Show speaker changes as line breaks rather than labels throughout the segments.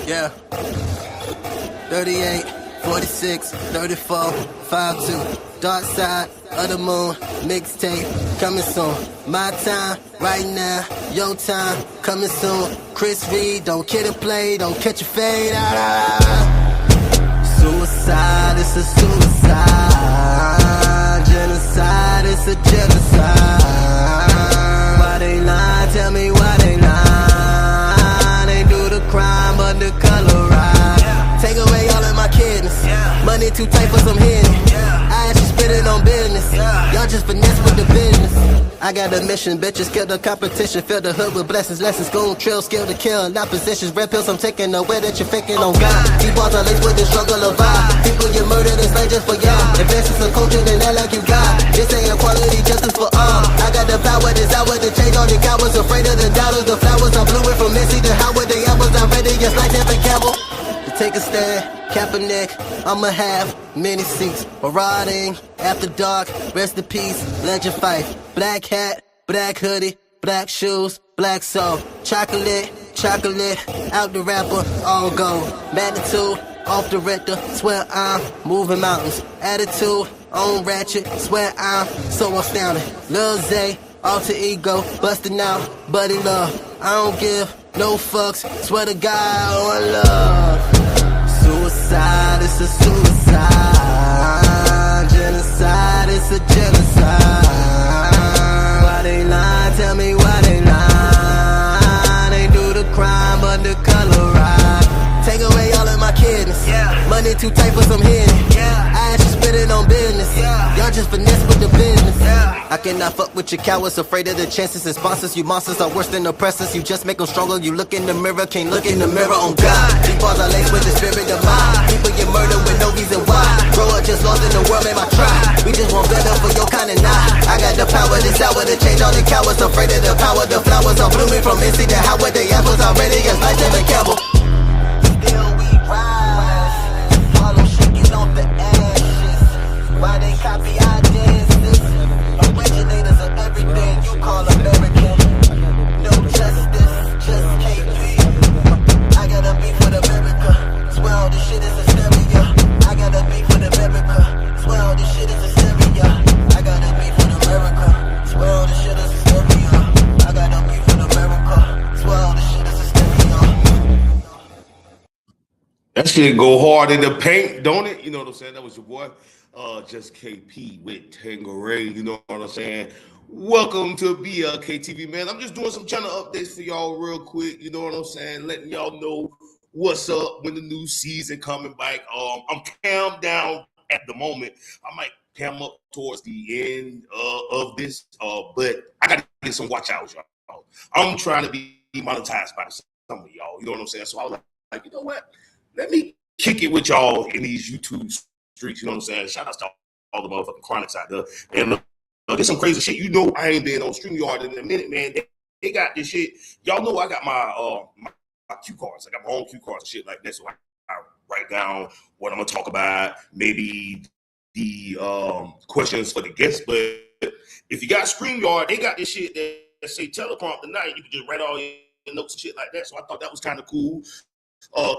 Yeah. 38, 46, 34, 52. Dark side of the moon, mixtape, coming soon. My time, right now, your time, coming soon. Chris Reed, don't kill the play, don't catch a fade. Suicide, it's a suicide. Genocide, it's a genocide. Why they lie? Tell me why they lie. They do the crime under color ride. Take away all of my kidneys. Money too tight for some hidden. I actually spit it on business. Y'all just finesse with the business. I got a mission, bitches, kill the competition. Fill the hood with blessings, lessons, goon, trill, skill to kill. Not positions, red pills, I'm taking away that you're faking on God. These bars are laced with the struggle of vibe. People get murdered and slain just for y'all. Advances of culture, then act like you got. This ain't equality, justice for all. I got the power, desire to change all the cowards. Afraid of the doubters, the flowers. I blew it from Missy to Howard. The hours I ready, just like Devin Campbell. To take a stand, Kaepernick, I'ma have many seats. Marauding, after dark, rest in peace, legend fight. Black hat, black hoodie, black shoes, black soul. Chocolate, chocolate, out the rapper, all gold. Magnitude, off the rector, swear I'm moving mountains. Attitude, on ratchet, swear I'm so astounding. Lil Zay, alter ego, busting out, buddy love. I don't give no fucks, swear to God, on love. Suicide, it's a suicide. Genocide, it's a genocide. Why they lie? Tell me why they lie. They do the crime under color ride. Take away all of my kidneys. Money too tight for some hidden. I actually spit it on business. Y'all just finesse with the business. I cannot fuck with your cowards, afraid of the chances and sponsors. You monsters are worse than oppressors. You just make them stronger. You look in the mirror, can't look in the mirror on God. These bars are laced with the spirit of mine. People get murdered with no reason why. Grow up just lost in the world, made my try. We just want better for your kind of not. I got the power this hour to change all the cowards. Afraid of the power, the flowers are blooming from Missy to Howard. The apples are ready, just like Devin Campbell. Still we rise, Harlem shaking off the ashes. Why they copy our dances? Originators of everything you call American. No justice, just KP. I gotta beef with America. Swear all this shit is hysteria. I gotta beef with America. Swear all this shit is hysteria. I gotta beef with America. Swear all this shit is hysteria. I gotta beef with America. Swear all this shit is hysteria.
That shit go hard in the paint, don't it? You know what I'm saying? That was your boy, Just KP with Tangeray. You know what I'm saying? Welcome to BLKTV, man. I'm just doing some channel updates for y'all real quick. You know what I'm saying? Letting y'all know what's up when the new season coming back. I'm calmed down at the moment. I might cam up towards the end of this, but I got to get some watch outs, y'all. I'm trying to be monetized by some of y'all. You know what I'm saying? So I was like, you know what? Let me kick it with y'all in these YouTube streets. You know what I'm saying? Shout out to all the motherfucking chronics out there. And there's some crazy shit. You know, I ain't been on StreamYard in a minute, man. They got this shit. Y'all know I got my cue cards. I got my own cue cards and shit like that. So I write down what I'm gonna talk about, maybe the questions for the guests. But if you got StreamYard, they got this shit that say teleprompt tonight. You can just write all your notes and shit like that. So I thought that was kind of cool.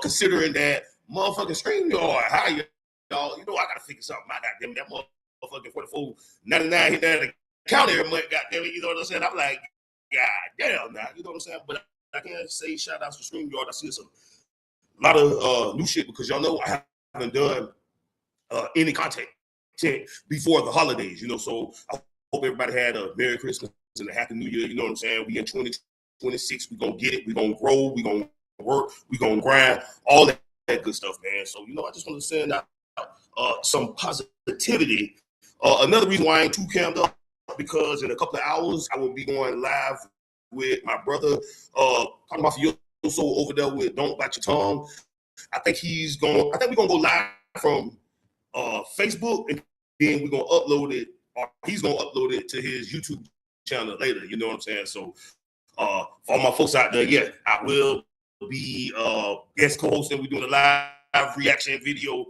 Considering that motherfucking StreamYard, how y'all, you know, I gotta figure something. I got them that motherfucking $44.99 hit that account every month. Goddamn it, you know what I'm saying? I'm like, God damn, now, you know what I'm saying? But I can't say shout outs to StreamYard. I see some lot of new shit because y'all know I haven't done any content before the holidays, you know. So I hope everybody had a Merry Christmas and a Happy New Year. You know what I'm saying? We in 2026. We gonna get it. We gonna grow. We gonna work, we gonna grind, all that good stuff, man. So, you know, I just want to send out some positivity. Another reason why I ain't too cammed up, because in a couple of hours I will be going live with my brother, talking about Mafioso over there with Don't Bite Your Tongue. I think we're gonna go live from Facebook, and then we're gonna upload it, or he's gonna upload it to his YouTube channel later. You know what I'm saying? So for all my folks out there, yeah, I will be guest co-hosting. We're doing a live reaction video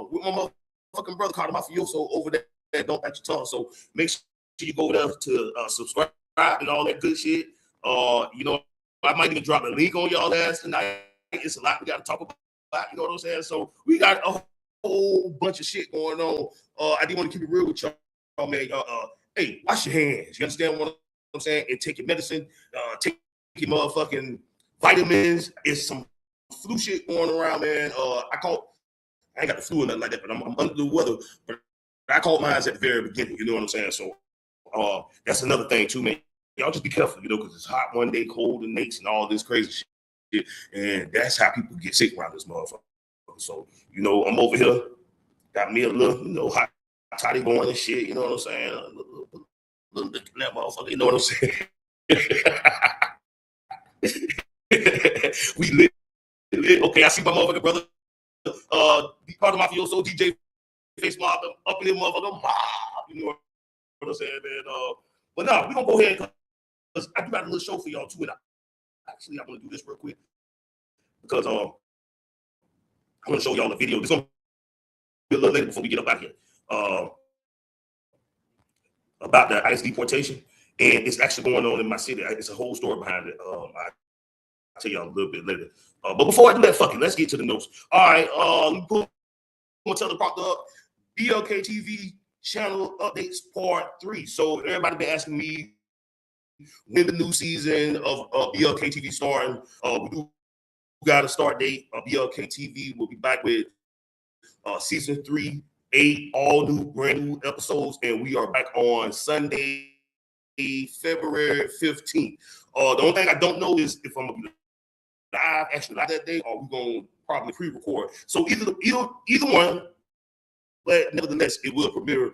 with my motherfucking brother called Mafioso over there at Don't Bite Your Tongue. So make sure you go there to subscribe and all that good shit. You know, I might even drop a link on y'all ass tonight It's a lot we got to talk about. You know what I'm saying? So we got a whole bunch of shit going on. I do want to keep it real with y'all, man. Hey, wash your hands. You understand what I'm saying? And take your medicine. Take your motherfucking vitamins. It's some flu shit going around, man. I ain't got the flu or nothing like that, but I'm under the weather. But I caught mine at the very beginning. You know what I'm saying? So that's another thing too, man. Y'all just be careful, you know, because it's hot one day, cold the next, and all this crazy shit. And that's how people get sick around this motherfucker. So, you know, I'm over here, got me a little, you know, hot toddy going and shit. You know what I'm saying? A little that motherfucker. You know what I'm saying? We lit. Okay, I see my motherfucking brother. Part of my mafioso DJ face mob up in there, motherfucker. Mob. You know what I'm saying, man? But no, we're gonna go ahead because I do got a little show for y'all too. And actually, I'm gonna do this real quick because I'm gonna show y'all the video. This gonna be a little later before we get up out of here. About the ICE deportation, and it's actually going on in my city. It's a whole story behind it. I'll tell y'all a little bit later. But before I do that, fucking, let's get to the notes. All right, I'm gonna tell the proctor up. BLKTV channel updates part 3. So everybody been asking me when the new season of BLKTV starting. We do got a start date. BLKTV will be back with season 3, 8 all new, brand new episodes, and we are back on Sunday, February 15th. The only thing I don't know is if I'm gonna be actually live that day, or we're gonna probably pre-record. So either one, but nevertheless, it will premiere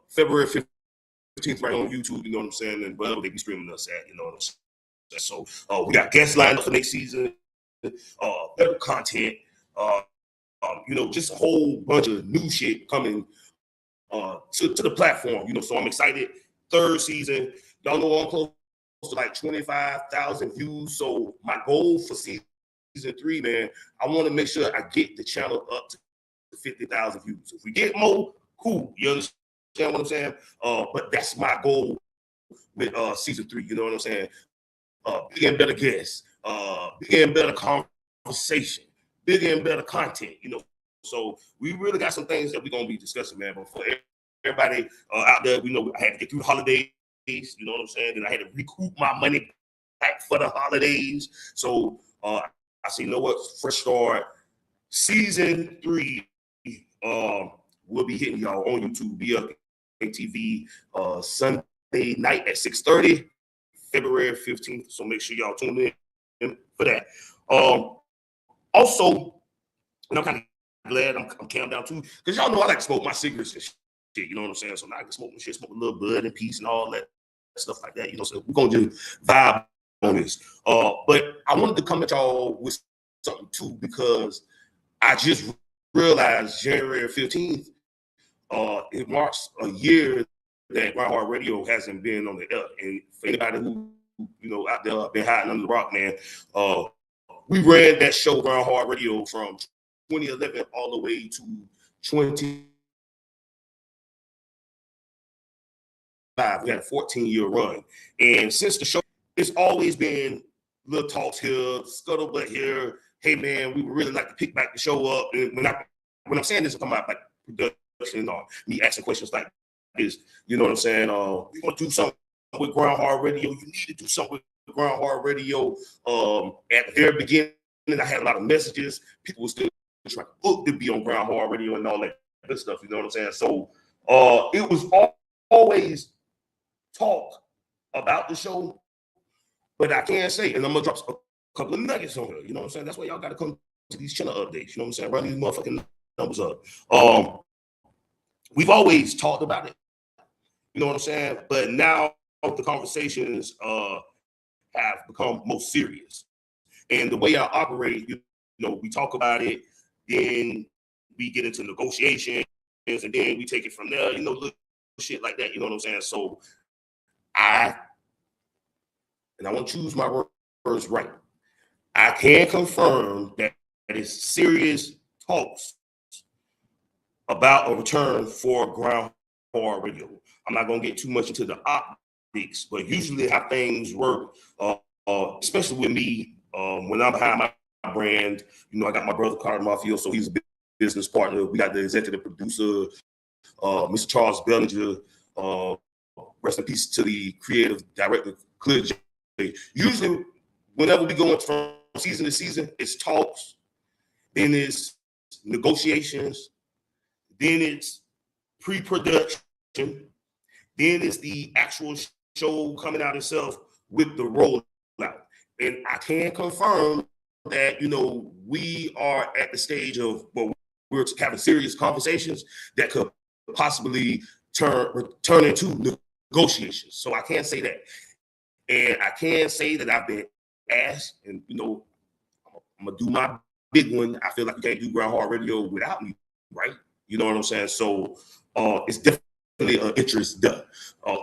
February 15th right on YouTube. You know what I'm saying? And wherever they be streaming us at, you know what I'm saying? So we got guests lined up for next season, better content. You know, just a whole bunch of new shit coming to the platform, you know, so I'm excited. 3rd season, y'all know I'm close to like 25,000 views. So my goal for season 3, man, I want to make sure I get the channel up to 50,000 views. If we get more, cool. You understand what I'm saying? But that's my goal with season 3. You know what I'm saying? Bigger and better guests, bigger and better conversation, bigger and better content, you know. So we really got some things that we're gonna be discussing, man. But for everybody out there, we know I had to get through the holidays, you know what I'm saying? And I had to recoup my money back for the holidays. So I said, you know what? Fresh start. Season 3 will be hitting y'all on YouTube via BLKTV Sunday night at 6:30, February 15th. So make sure y'all tune in for that. Also, and I'm kind of glad I'm calmed down too, because y'all know I like to smoke my cigarettes and shit, you know what I'm saying? So now I can smoke my shit, smoke a little bud and peace and all that stuff like that, you know. So we're gonna just vibe on this. But I wanted to come at y'all with something too, because I just realized January 15th, it marks a year that Groundhog Radio hasn't been on the air. And for anybody who, you know, out there been hiding under the rock, man, we ran that show Groundhog Radio from 2011 all the way to 20. We had a 14-year run. And since the show, it's always been little talks here, scuttlebutt here. Hey, man, we would really like to pick back the show up. And when I'm saying this, I'm talking about like production or me asking questions like this. You know what I'm saying? We want to do something with Groundhog Radio. You need to do something with Groundhog Radio. At the very beginning, I had a lot of messages. People were still trying to book to be on Groundhog Radio and all that good stuff. You know what I'm saying? So it was always talk about the show, but I can't say, and I'm gonna drop a couple of nuggets on here. You know what I'm saying? That's why y'all gotta come to these channel updates. You know what I'm saying? Run these motherfucking numbers up. We've always talked about it. You know what I'm saying? But now the conversations have become more serious. And the way I operate, you know, we talk about it, then we get into negotiations, and then we take it from there, you know, little shit like that. You know what I'm saying? So I want to choose my words right. I can confirm that it's serious talks about a return for Groundhog Radio. I'm not going to get too much into the optics, but usually how things work, especially with me, when I'm behind my brand. You know, I got my brother Carter Mafio, so he's a business partner. We got the executive producer, Mr. Charles Bellinger. Rest in peace to the creative director, Clear J. Usually, whenever we go from season to season, it's talks, then it's negotiations, then it's pre-production, then it's the actual show coming out itself with the rollout. And I can confirm that, you know, we are at the stage of, well, we're having serious conversations that could possibly turn into negotiations. So I can't say that. And I can say that I've been asked, and, you know, I'm going to do my big one. I feel like you can't do Ground Hard Radio without me, right? You know what I'm saying? So it's definitely an interest done.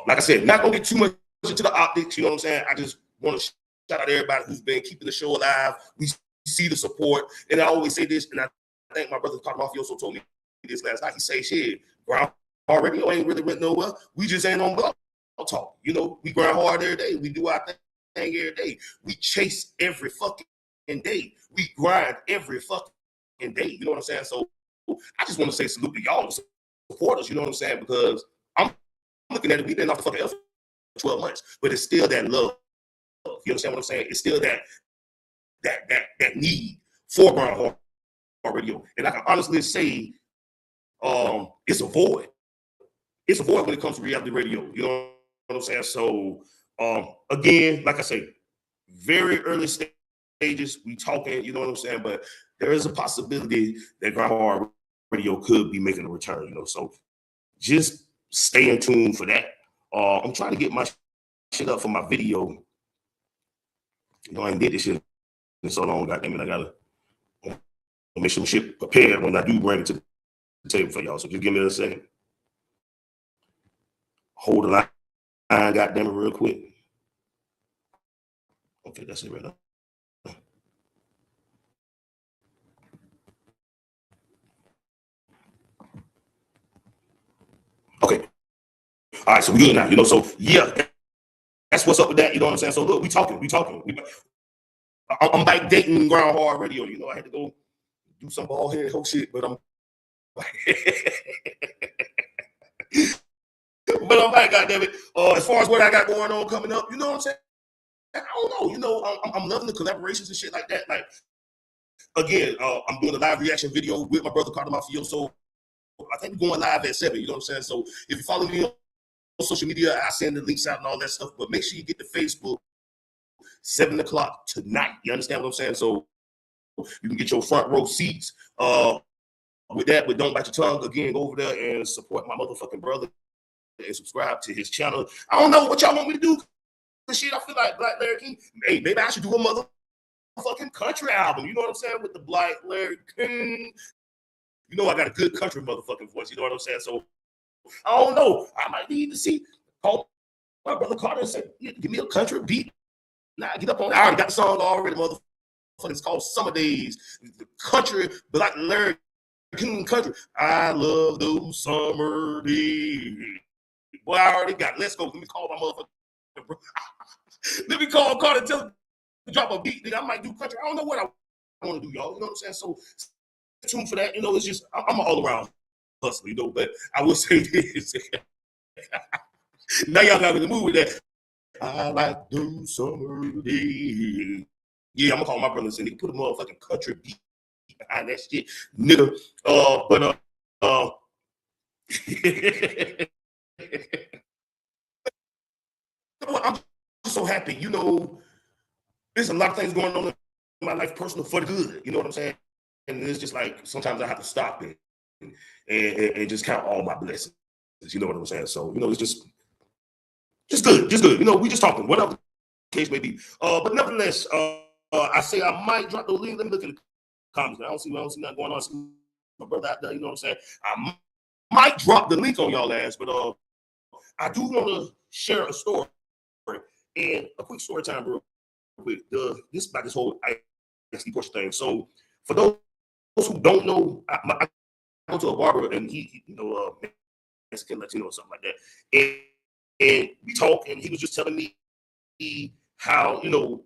Like I said, not going to get too much into the optics, you know what I'm saying? I just want to shout out everybody who's been keeping the show alive. We see the support. And I always say this, and I think my brother Carter Mafia also told me this last night. He say, shit, Ground Hard Radio ain't really went nowhere. We just ain't on blog talk. You know, we grind hard every day. We do our thing every day. We chase every fucking day. We grind every fucking day. You know what I'm saying? So I just want to say salute to y'all supporters. You know what I'm saying? Because I'm looking at it. We've been off the fucking F for 12 months, but it's still that love. You understand what I'm saying? It's still that need for Ground Hard Radio. And I can honestly say, it's a void. It's a void when it comes to reality radio. You know what I'm saying? So again, like I say, very early stages, we talking, you know what I'm saying? But there is a possibility that Ground Hard Radio could be making a return, you know. So just stay in tune for that. I'm trying to get my shit up for my video. You know, I ain't did this shit in so long, goddamn it. I gotta make some shit prepared when I do bring it to the table for y'all. So just give me a second. Hold the line, goddamn it, real quick. Okay, that's it right now. Okay. All right, so we good now, you know. So yeah, that's what's up with that. You know what I'm saying? So look, we talking. I'm back dating Ground Hard Radio. You know, I had to go do some ball head whole shit, but I'm but I'm back, goddamn it. As far as what I got going on coming up, you know what I'm saying? I don't know. You know, I'm loving the collaborations and shit like that. Like, again, I'm doing a live reaction video with my brother Carter Mafio. So I think we're going live at 7. You know what I'm saying? So if you follow me on social media, I send the links out and all that stuff. But make sure you get to Facebook 7 o'clock tonight. You understand what I'm saying? So you can get your front row seats with that. But don't bite your tongue. Again, go over there and support my motherfucking brother and subscribe to his channel. I don't know what y'all want me to do. Shit, I feel like Black Larry King. Hey, maybe I should do a motherfucking country album. You know what I'm saying? With the Black Larry King. You know I got a good country motherfucking voice. You know what I'm saying? So I don't know. I might need to call my brother Carter and say, give me a country beat. Nah, get up on it. I already got the song already, motherfucker. It's called Summer Days. The country, Black Larry King country. I love those summer days. Boy, I already got it. Let's go. Let me call my motherfucker, bro. Let me call Carter and tell him to drop a beat. I might do country. I don't know what I want to do, y'all. You know what I'm saying? So stay tuned for that. You know, it's just, I'm an all-around hustler, you know, but I will say this. Now y'all got me in the mood with that. I like those summer days. Yeah, I'm gonna call my brother and say, nigga, put a motherfucking country beat behind that shit, nigga. I'm so happy. You know, there's a lot of things going on in my life, personal, for the good. You know what I'm saying? And it's just like sometimes I have to stop it and just count all my blessings. You know what I'm saying? So, you know, it's just good, You know, we just talking, whatever the case may be. But nevertheless, I say I might drop the link. Let me look at the comments. I don't see nothing going on. See my brother out there, you know what I'm saying? I might drop the link on y'all ass, but I do want to share a story and a quick story time, real quick. This about this whole ISD portion thing. So for those who don't know, I go to a barber and he you know, Mexican, Latino or something like that, and we talk, and he was just telling me how, you know,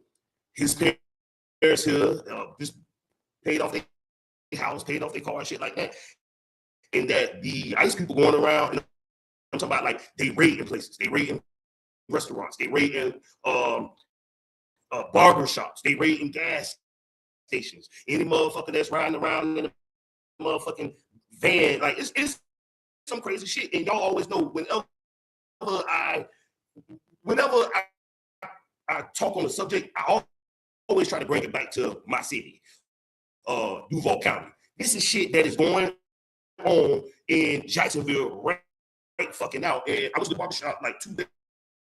his parents here, this paid off their house, paid off their car and shit like that. And that the ICE people going around, and I'm talking about like they raid in places, they raid in restaurants, they raid in barber shops, they raid in gas stations. Any motherfucker that's riding around in a motherfucking van, like it's some crazy shit. And y'all always know whenever I talk on the subject, I always try to bring it back to my city, Duval County. This is shit that is going on in Jacksonville right fucking out. And I was in the barbershop like 2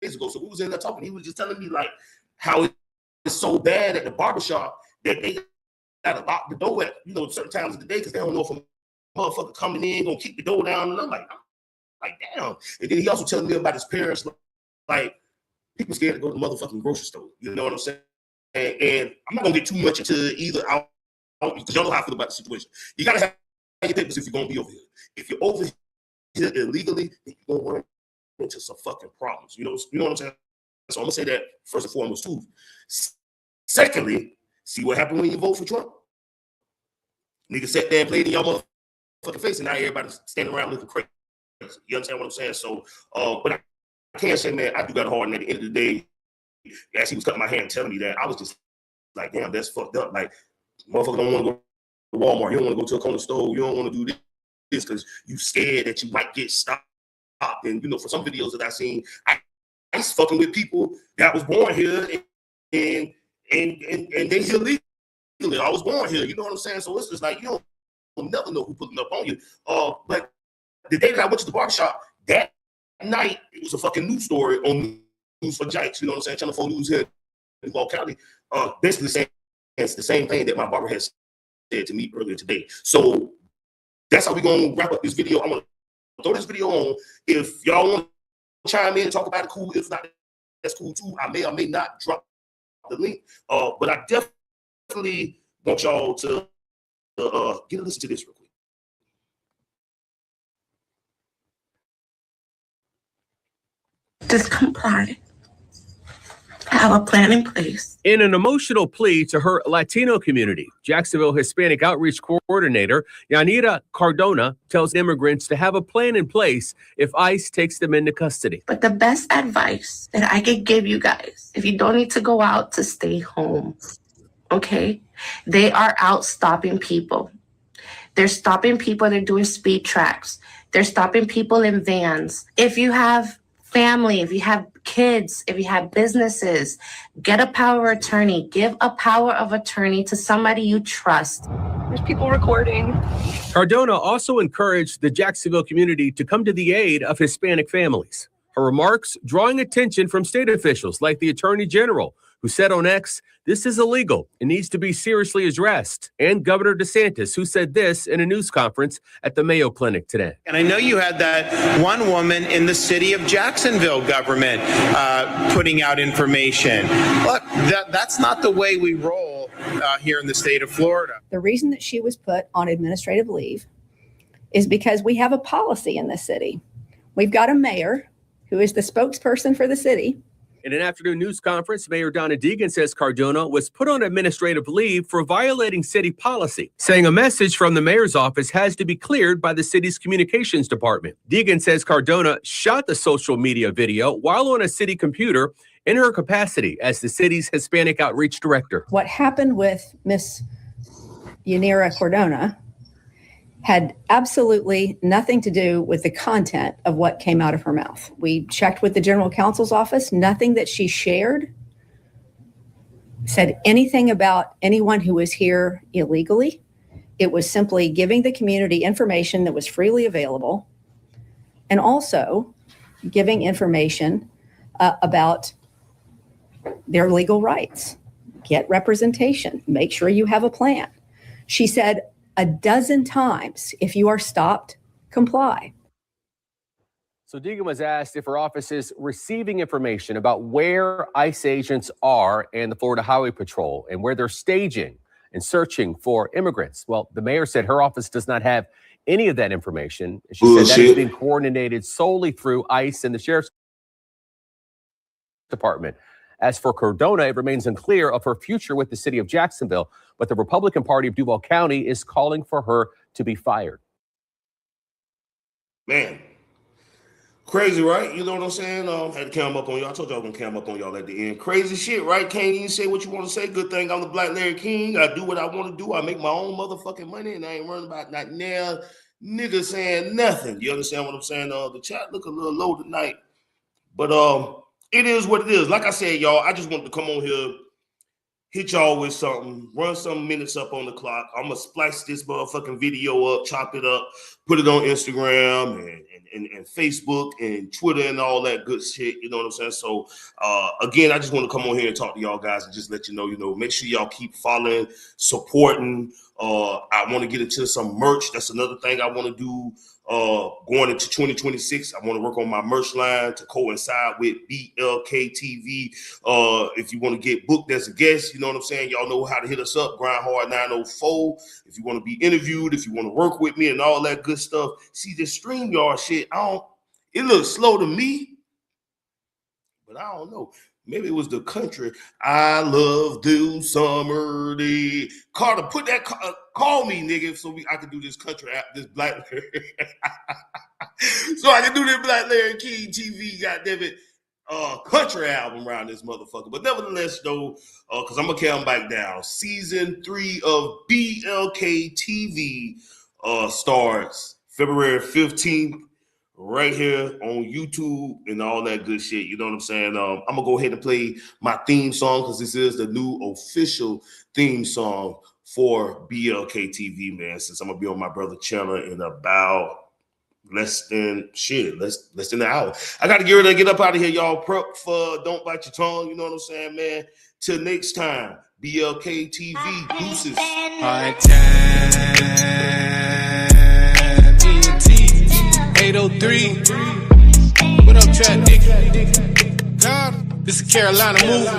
days ago, so we was in there talking. He was just telling me like how it's so bad at the barbershop that they gotta lock the door at certain times of the day because they don't know if a motherfucker coming in gonna keep the door down. And I'm like damn. And then he also telling me about his parents, like people scared to go to the motherfucking grocery store. You know what I'm saying? And I'm not gonna get too much into either out because y'all know how I feel about the situation. You gotta have your papers if you're gonna be over here. If you're over here illegally, then you're gonna run into some fucking problems. You know what I'm saying? So I'm gonna say that first and foremost too. Secondly, see what happened when you vote for Trump. Niggas sat there and played in y'all motherfucking face, and now everybody's standing around looking crazy. You understand what I'm saying? So, but I can't say, man, I do got hard. And at the end of the day, as he was cutting my hair and telling me that, I was just like, damn, that's fucked up. Like, motherfucker don't want to go to Walmart. You don't want to go to a corner store. You don't want to do this because you scared that you might get stopped. And, for some videos that I've seen, I was fucking with people that was born here and they here legally. I was born here. You know what I'm saying? So it's just like, you'll never know who putting up on you. But the day that I went to the barbershop, that night, it was a fucking news story on News for Giants, you know what I'm saying? Channel 4 News here in Duval County, basically saying it's the same thing that my barber has said to me earlier today. So that's how we're going to wrap up this video. I'm going to throw this video on. If y'all want to chime in and talk about it, cool. If not, that's cool too. I may or may not drop the link, but I definitely want y'all to get a listen to this real quick.
Just comply. Have a plan in place.
In an emotional plea to her Latino community, Jacksonville Hispanic Outreach Coordinator Yanira Cardona tells immigrants to have a plan in place if ICE takes them into custody.
But the best advice that I could give you guys, if you don't need to go out, to stay home, okay? They are out stopping people. They're stopping people. They're doing speed tracks. They're stopping people in vans. If you have family, if you have kids, if you have businesses, get a power of attorney. Give a power of attorney to somebody you trust.
There's people recording.
Cardona also encouraged the Jacksonville community to come to the aid of Hispanic families. Her remarks drawing attention from state officials like the Attorney General, who said on X, this is illegal and needs to be seriously addressed, and Governor DeSantis, who said this in a news conference at the Mayo Clinic today.
And I know you had that one woman in the city of Jacksonville government putting out information. Look, that's not the way we roll here in the state of Florida.
The reason that she was put on administrative leave is because we have a policy in this city. We've got a mayor who is the spokesperson for the city.
In an afternoon news conference, Mayor Donna Deegan says Cardona was put on administrative leave for violating city policy, saying a message from the mayor's office has to be cleared by the city's communications department. Deegan says Cardona shot the social media video while on a city computer in her capacity as the city's Hispanic Outreach Director.
What happened with Miss Yanira Cardona had absolutely nothing to do with the content of what came out of her mouth. We checked with the general counsel's office. Nothing that she shared said anything about anyone who was here illegally. It was simply giving the community information that was freely available, and also giving information about their legal rights. Get representation. Make sure you have a plan. She said a dozen times, if you are stopped, comply.
So Deegan was asked if her office is receiving information about where ICE agents are and the Florida Highway Patrol and where they're staging and searching for immigrants. Well, the mayor said her office does not have any of that information. She said that is being coordinated solely through ICE and the Sheriff's Department. As for Cardona, it remains unclear of her future with the city of Jacksonville, but the Republican Party of Duval County is calling for her to be fired.
Man, crazy, right? You know what I'm saying? Had to cam up on y'all. I told y'all I was gonna cam up on y'all at the end. Crazy shit, right? Can't even say what you want to say. Good thing I'm the Black Larry King. I do what I want to do. I make my own motherfucking money, and I ain't worrying about not now nigga saying nothing. You understand what I'm saying? The chat look a little low tonight, but it is what it is. Like I said, y'all, I just wanted to come on here, hit y'all with something, run some minutes up on the clock. I'm gonna splice this motherfucking video up, chop it up, put it on Instagram and Facebook and Twitter and all that good shit. You know what I'm saying? So again, I just want to come on here and talk to y'all guys and just let you know, make sure y'all keep following, supporting. I want to get into some merch. That's another thing I want to do. Going into 2026, I want to work on my merch line to coincide with BLKTV. If you want to get booked as a guest, you know what I'm saying? Y'all know how to hit us up, Grindhard 904. If you want to be interviewed, if you want to work with me and all that good stuff. See, this StreamYard shit, it looks slow to me, but I don't know. Maybe it was the country. I love the summer day. Carter, put that, call me, nigga, so I can do this country app, this Black Larry. So I can do this Black Larry King TV, goddammit, country album around this motherfucker. But nevertheless, though, because I'm going to count back down. Season 3 of BLKTV starts February 15th. Right here on YouTube and all that good shit. You know what I'm saying? I'm going to go ahead and play my theme song because this is the new official theme song for BLKTV, man, since I'm going to be on my brother channel in about less than an hour. I got to get ready to get up out of here, y'all. Prep for Don't Bite Your Tongue. You know what I'm saying, man? Till next time, BLKTV, deuces.
Hard time. 803. What up, trap nigga? God, this is Carolina movie.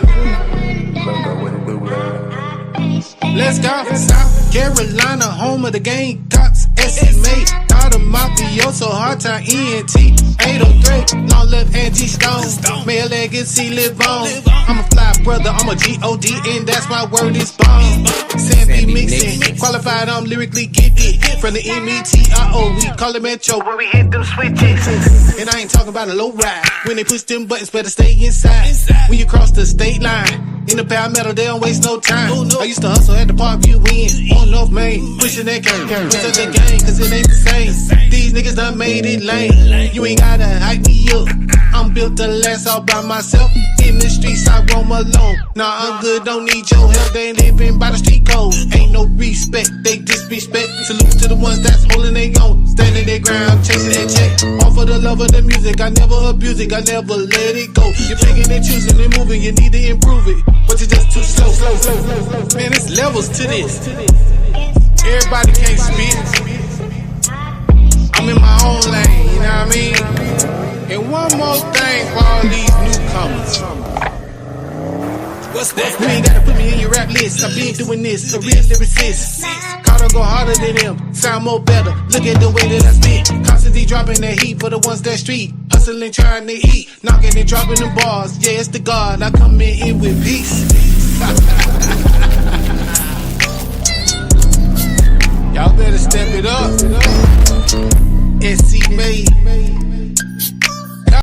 Let's go. South Carolina, home of the Gamecocks. SMA, thought of mafioso, hard time ENT. 803, long live Angie Stone. Male legacy live on. I'm a fly brother, I'm a G-O-D, and that's my word is bomb. Sandy mixing, qualified, I'm lyrically gifted. From the M-E-T-R-O, we call it Metro, where we hit them switches. And I ain't talking about a low ride. When they push them buttons, better stay inside. When you cross the state line, in the Palmetto, they don't waste no time. I used to hustle at the Parkview Inn on North Main, pushing that cane. Push up the game, cause it ain't the same. These niggas done made it lame. You ain't gotta hype me up. I'm built to last all by myself. In the streets, I roam alone. Nah, I'm good, don't need your help. They ain't living by the street code. Ain't no respect, they disrespect. Salute to the ones that's holding their own. Standing their ground, chasing their check. All for the love of the music, I never abuse it, I never let it go. You're picking and choosing and moving, you need to improve it. But you're just too slow. Man, it's levels to this. Everybody can't spit. I'm in my own lane, you know what I mean? And one more thing for all these newcomers. What's that? You ain't gotta put me in your rap list. I've been doing this, a real lyricist. Carter go harder than them, sound more better. Look at the way that I spit. Constantly dropping that heat for the ones that street. Hustling, trying to eat, knocking and dropping them bars. Yeah, it's the God, I come in with peace. Y'all better step it up. SC made.